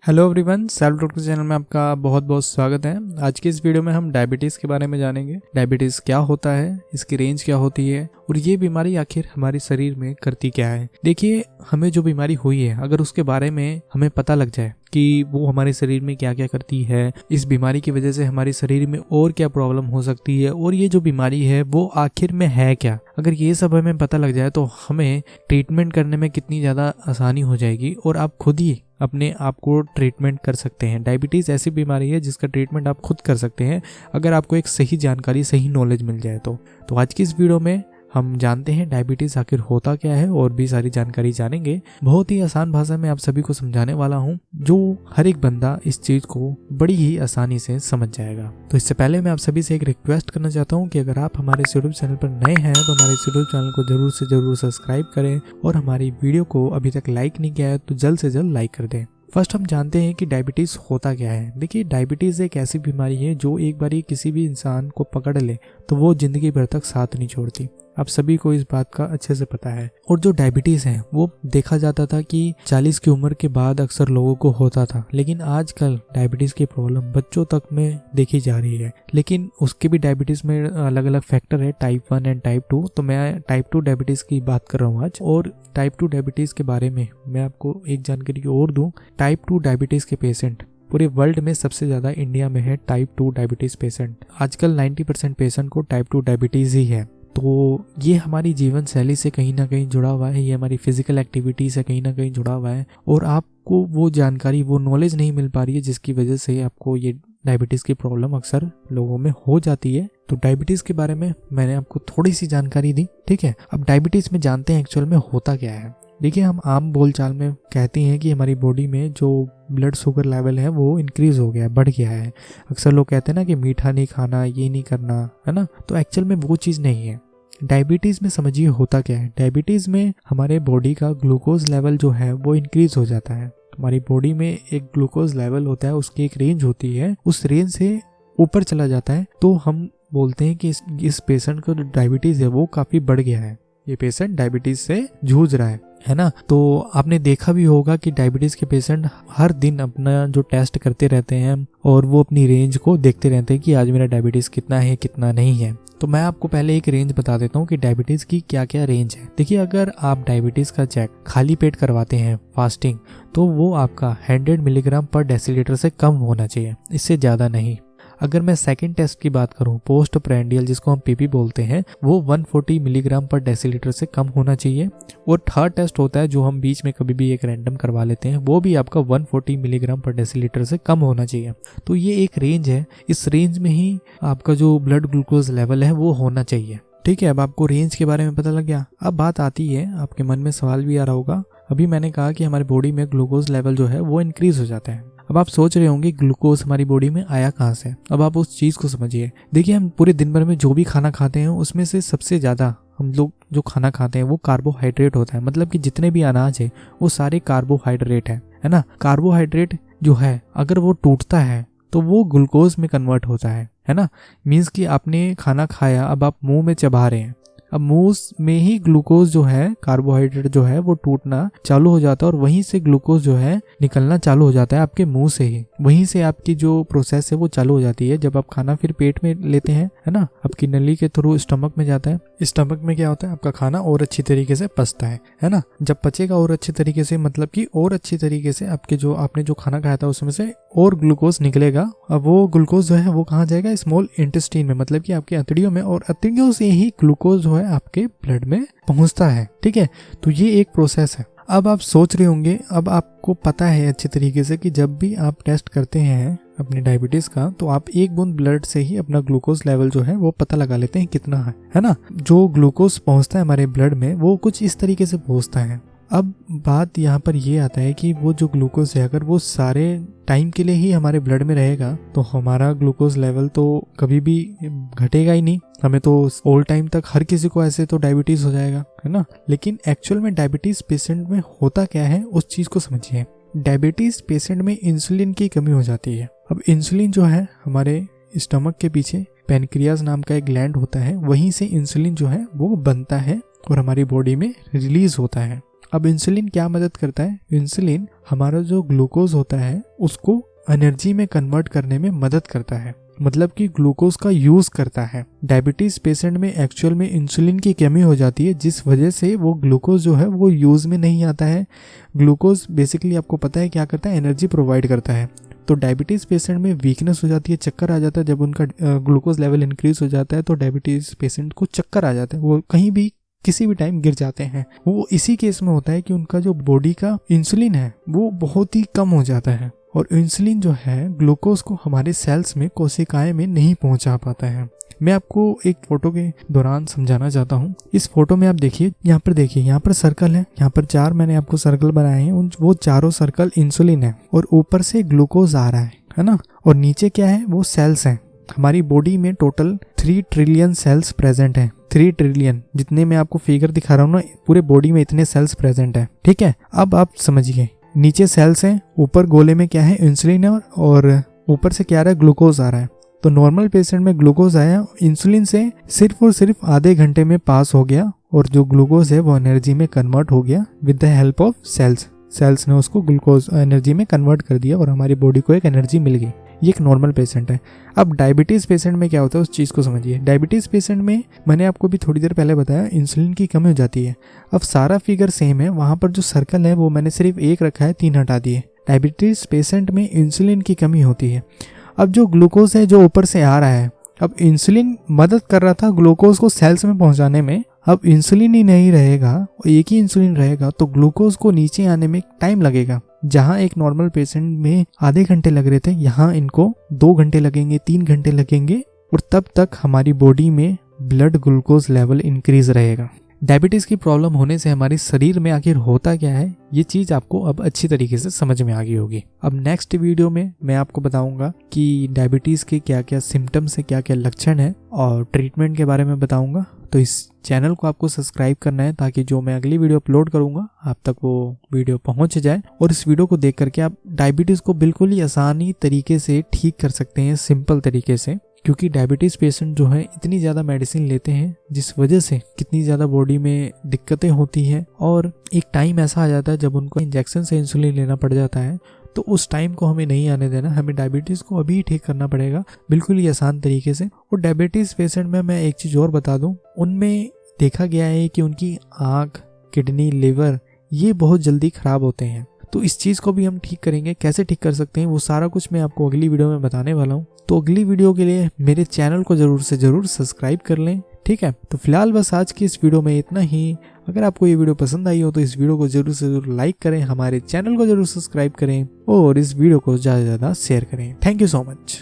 Hello everyone, self doctor channel में आपका बहुत बहुत स्वागत है। आज की इस वीडियो में हम डायबिटीज़ के बारे में जानेंगे। डायबिटीज़ क्या होता है, इसकी रेंज क्या होती है और ये बीमारी आखिर हमारे शरीर में करती क्या है। देखिए, हमें जो बीमारी हुई है अगर उसके बारे में हमें पता लग जाए कि वो हमारे शरीर में क्या क्या करती है, इस बीमारी की वजह से हमारे शरीर में और क्या प्रॉब्लम हो सकती है और ये जो बीमारी है वो आखिर में है क्या, अगर ये सब हमें पता लग जाए तो हमें ट्रीटमेंट करने में कितनी ज़्यादा आसानी हो जाएगी और आप खुद ही अपने आप को ट्रीटमेंट कर सकते हैं। डायबिटीज़ ऐसी बीमारी है जिसका ट्रीटमेंट आप खुद कर सकते हैं अगर आपको एक सही जानकारी, सही नॉलेज मिल जाए तो आज की इस वीडियो में हम जानते हैं डायबिटीज़ आखिर होता क्या है और भी सारी जानकारी जानेंगे। बहुत ही आसान भाषा में आप सभी को समझाने वाला हूं जो हर एक बंदा इस चीज़ को बड़ी ही आसानी से समझ जाएगा। तो इससे पहले मैं आप सभी से एक रिक्वेस्ट करना चाहता हूं कि अगर आप हमारे यूट्यूब चैनल पर नए हैं तो हमारे यूट्यूब चैनल को जरूर से जरूर सब्सक्राइब करें और हमारी वीडियो को अभी तक लाइक नहीं किया है तो जल्द से जल्द लाइक कर दें। फर्स्ट हम जानते हैं कि डायबिटीज़ होता क्या है। देखिए, डायबिटीज़ एक ऐसी बीमारी है जो एक बार किसी भी इंसान को पकड़ ले तो वो जिंदगी भर तक साथ नहीं छोड़ती। आप सभी को इस बात का अच्छे से पता है। और जो डायबिटीज़ है वो देखा जाता था कि 40 की उम्र के बाद अक्सर लोगों को होता था, लेकिन आजकल डायबिटीज़ की प्रॉब्लम बच्चों तक में देखी जा रही है। लेकिन उसके भी डायबिटीज़ में अलग अलग फैक्टर है, टाइप 1 एंड टाइप 2। तो मैं टाइप 2 डायबिटीज़ की बात कर रहा हूँ आज। और टाइप 2 डायबिटीज़ के बारे में मैं आपको एक जानकारी और दूँ। टाइप 2 डायबिटीज़ के पेशेंट पूरे वर्ल्ड में सबसे ज़्यादा इंडिया में है टाइप 2 डायबिटीज़ पेशेंट। आजकल 90% पेशेंट को टाइप 2 डायबिटीज़ ही है। तो ये हमारी जीवन शैली से कहीं ना कहीं जुड़ा हुआ है, ये हमारी फिजिकल एक्टिविटी से कहीं ना कहीं जुड़ा हुआ है और आपको वो जानकारी, वो नॉलेज नहीं मिल पा रही है जिसकी वजह से आपको ये डायबिटीज़ की प्रॉब्लम अक्सर लोगों में हो जाती है। तो डायबिटीज़ के बारे में मैंने आपको थोड़ी सी जानकारी दी, ठीक है। अब डायबिटीज़ में जानते हैं एक्चुअल में होता क्या है। देखिए, हम आम बोलचाल में कहते हैं कि हमारी बॉडी में जो ब्लड शुगर लेवल है वो इंक्रीज हो गया है, बढ़ गया है। अक्सर लोग कहते हैं ना कि मीठा नहीं खाना, ये नहीं करना, है ना। तो एक्चुअल में वो चीज़ नहीं है। डायबिटीज़ में समझिए होता क्या है। डायबिटीज़ में हमारे बॉडी का ग्लूकोज लेवल जो है वो इंक्रीज हो जाता है। हमारी बॉडी में एक ग्लूकोज लेवल होता है, उसकी एक रेंज होती है, उस रेंज से ऊपर चला जाता है तो हम बोलते हैं कि इस पेशेंट को जो डायबिटीज़ है वो काफ़ी बढ़ गया है, ये पेशेंट डायबिटीज़ से जूझ रहा है ना। तो आपने देखा भी होगा कि डायबिटीज़ के पेशेंट हर दिन अपना जो टेस्ट करते रहते हैं और वो अपनी रेंज को देखते रहते हैं कि आज मेरा डायबिटीज़ कितना है, कितना नहीं है। तो मैं आपको पहले एक रेंज बता देता हूँ कि डायबिटीज़ की क्या क्या रेंज है। देखिए, अगर आप डायबिटीज़ का चेक खाली पेट करवाते हैं फास्टिंग, तो वो आपका 100 मिलीग्राम पर डेसीलीटर से कम होना चाहिए, इससे ज़्यादा नहीं। अगर मैं सेकंड टेस्ट की बात करूं, पोस्ट प्रेंडियल जिसको हम पीपी बोलते हैं, वो 140 मिलीग्राम पर डेसीलीटर से कम होना चाहिए। और थर्ड टेस्ट होता है जो हम बीच में कभी भी एक रैंडम करवा लेते हैं, वो भी आपका 140 मिलीग्राम पर डेसीलीटर से कम होना चाहिए। तो ये एक रेंज है, इस रेंज में ही आपका जो ब्लड ग्लूकोज लेवल है वो होना चाहिए, ठीक है। अब आपको रेंज के बारे में पता लग गया। अब बात आती है, आपके मन में सवाल भी आ रहा होगा, अभी मैंने कहा कि हमारी बॉडी में ग्लूकोज लेवल जो है वो इंक्रीज हो जाता है। अब आप सोच रहे होंगे ग्लूकोज हमारी बॉडी में आया कहाँ से। अब आप उस चीज़ को समझिए। देखिए, हम पूरे दिन भर में जो भी खाना खाते हैं उसमें से सबसे ज़्यादा हम लोग जो खाना खाते हैं वो कार्बोहाइड्रेट होता है। मतलब कि जितने भी अनाज है वो सारे कार्बोहाइड्रेट है ना। कार्बोहाइड्रेट जो है अगर वो टूटता है तो वो ग्लूकोज में कन्वर्ट होता है ना। मीन्स कि आपने खाना खाया, अब आप मुंह में चबा रहे हैं, अब मुंह में ही ग्लूकोज जो है, कार्बोहाइड्रेट जो है वो टूटना चालू हो जाता है और वहीं से ग्लूकोज जो है निकलना चालू हो जाता है आपके मुंह से ही। वहीं से आपकी जो प्रोसेस है वो चालू हो जाती है। जब आप खाना फिर पेट में लेते हैं, है ना, आपकी नली के थ्रू स्टमक में जाता है। स्टमक में क्या होता है, आपका खाना और अच्छी तरीके से पचता है ना। जब पचेगा और अच्छी तरीके से, मतलब कि और अच्छी तरीके से आपके जो आपने जो खाना खाया था उसमें से और ग्लूकोज निकलेगा। अब वो ग्लूकोज जो है वो कहाँ जाएगा, स्मॉल इंटेस्टाइन में, मतलब कि आपकी अतड़ियों में, और अतड़ियों से ही ग्लूकोज जो है आपके ब्लड में पहुंचता है, ठीक है। तो ये एक प्रोसेस है। अब आप सोच रहे होंगे, अब आपको पता है अच्छी तरीके से कि जब भी आप टेस्ट करते हैं अपने डायबिटीज का तो आप एक बूंद ब्लड से ही अपना ग्लूकोज लेवल जो है वो पता लगा लेते हैं कितना है ना। जो ग्लूकोज पहुंचता है हमारे ब्लड में वो कुछ इस तरीके से पहुंचता है। अब बात यहाँ पर ये आता है कि वो जो ग्लूकोज है अगर वो सारे टाइम के लिए ही हमारे ब्लड में रहेगा तो हमारा ग्लूकोज लेवल तो कभी भी घटेगा ही नहीं। हमें तो ऑल टाइम तक हर किसी को ऐसे तो डायबिटीज हो जाएगा, है ना। लेकिन एक्चुअल में डायबिटीज पेशेंट में होता क्या है उस चीज को समझिए। डायबिटीज पेशेंट में इंसुलिन की कमी हो जाती है। अब इंसुलिन जो है हमारे स्टमक के पीछे पेनक्रियाज नाम का एक ग्लैंड होता है, वहीं से इंसुलिन जो है वो बनता है और हमारी बॉडी में रिलीज होता है। अब इंसुलिन क्या मदद करता है? इंसुलिन हमारा जो ग्लूकोज होता है उसको एनर्जी में कन्वर्ट करने में मदद करता है, मतलब कि ग्लूकोज का यूज करता है। डायबिटीज पेशेंट में एक्चुअल में इंसुलिन की कमी हो जाती है, जिस वजह से वो ग्लूकोज जो है वो यूज में नहीं आता है। ग्लूकोज बेसिकली आपको पता है क्या करता है? एनर्जी प्रोवाइड करता है। तो डायबिटीज पेशेंट में वीकनेस हो जाती है, चक्कर आ जाता है। जब उनका ग्लूकोज लेवल इंक्रीज हो जाता है तो डायबिटीज पेशेंट को चक्कर आ जाता है, वो कहीं भी किसी भी टाइम गिर जाते हैं। वो इसी केस में होता है कि उनका जो बॉडी का इंसुलिन है वो बहुत ही कम हो जाता है, और इंसुलिन जो है ग्लूकोज को हमारे सेल्स में, कोशिकाएं में नहीं पहुंचा पाता है। मैं आपको एक फोटो के दौरान समझाना चाहता हूँ। इस फोटो में आप देखिए, यहाँ पर देखिए, यहाँ पर सर्कल है, यहाँ पर 4 मैंने आपको सर्कल बनाए हैं, वो चारों सर्कल इंसुलिन है और ऊपर से ग्लूकोज आ रहा है ना। और नीचे क्या है? वो सेल्स हैं। हमारी बॉडी में टोटल 3 ट्रिलियन सेल्स प्रेजेंट हैं। 3 ट्रिलियन, जितने मैं आपको फिगर दिखा रहा हूँ ना, पूरे बॉडी में इतने सेल्स प्रेजेंट है। ठीक है, अब आप समझिए, नीचे सेल्स हैं, ऊपर गोले में क्या है? इंसुलिन है, और ऊपर से क्या आ रहा है? ग्लूकोज आ रहा है। तो नॉर्मल पेशेंट में ग्लूकोज आया, इंसुलिन से सिर्फ और सिर्फ आधे घंटे में पास हो गया, और जो ग्लूकोज है वो एनर्जी में कन्वर्ट हो गया with the help of cells ने उसको ग्लूकोज एनर्जी में कन्वर्ट कर दिया और हमारी बॉडी को एक एनर्जी मिल गई। ये एक नॉर्मल पेशेंट है। अब डायबिटीज पेशेंट में क्या होता है उस चीज़ को समझिए। डायबिटीज पेशेंट में मैंने आपको भी थोड़ी देर पहले बताया, इंसुलिन की कमी हो जाती है। अब सारा फिगर सेम है, वहां पर जो सर्कल है वो मैंने सिर्फ 1 रखा है, 3 हटा दिए। डायबिटीज पेशेंट में इंसुलिन की कमी होती है। अब जो ग्लूकोज है जो ऊपर से आ रहा है, अब इंसुलिन मदद कर रहा था ग्लूकोज को सेल्स में पहुंचाने में, अब इंसुलिन ही नहीं रहेगा, एक ही इंसुलिन रहेगा, तो ग्लूकोज को नीचे आने में टाइम लगेगा। जहां एक नॉर्मल पेशेंट में आधे घंटे लग रहे थे, यहाँ इनको 2 घंटे लगेंगे, 3 घंटे लगेंगे, और तब तक हमारी बॉडी में ब्लड ग्लूकोज लेवल इंक्रीज रहेगा। डायबिटीज की प्रॉब्लम होने से हमारे शरीर में आखिर होता क्या है, ये चीज आपको अब अच्छी तरीके से समझ में आ गई होगी। अब नेक्स्ट वीडियो में मैं आपको बताऊंगा कि डायबिटीज के क्या क्या सिम्टम्स है, क्या क्या लक्षण है, और ट्रीटमेंट के बारे में बताऊंगा। तो इस चैनल को आपको सब्सक्राइब करना है ताकि जो मैं अगली वीडियो अपलोड करूंगा आप तक वो वीडियो पहुंच जाए, और इस वीडियो को देख करके आप डायबिटीज को बिल्कुल ही आसानी तरीके से ठीक कर सकते हैं, सिंपल तरीके से। क्योंकि डायबिटीज पेशेंट जो है इतनी ज़्यादा मेडिसिन लेते हैं, जिस वजह से कितनी ज़्यादा बॉडी में दिक्कतें होती हैं, और एक टाइम ऐसा आ जाता है जब उनको इंजेक्शन से इंसुलिन लेना पड़ जाता है। तो उस टाइम को हमें नहीं आने देना, हमें डायबिटीज को अभी ठीक करना पड़ेगा बिल्कुल ही आसान तरीके से। और डायबिटीज पेशेंट में मैं एक चीज़ और बता दूं, उनमें देखा गया है कि उनकी आँख, किडनी, लिवर ये बहुत जल्दी खराब होते हैं। तो इस चीज़ को भी हम ठीक करेंगे। कैसे ठीक कर सकते हैं वो सारा कुछ मैं आपको अगली वीडियो में बताने वाला हूँ। तो अगली वीडियो के लिए मेरे चैनल को ज़रूर से ज़रूर सब्सक्राइब कर लें, ठीक है। तो फिलहाल बस आज की इस वीडियो में इतना ही। अगर आपको ये वीडियो पसंद आई हो तो इस वीडियो को जरूर से जरूर लाइक करें, हमारे चैनल को जरूर सब्सक्राइब करें, और इस वीडियो को ज़्यादा से ज़्यादा शेयर करें। Thank you so much.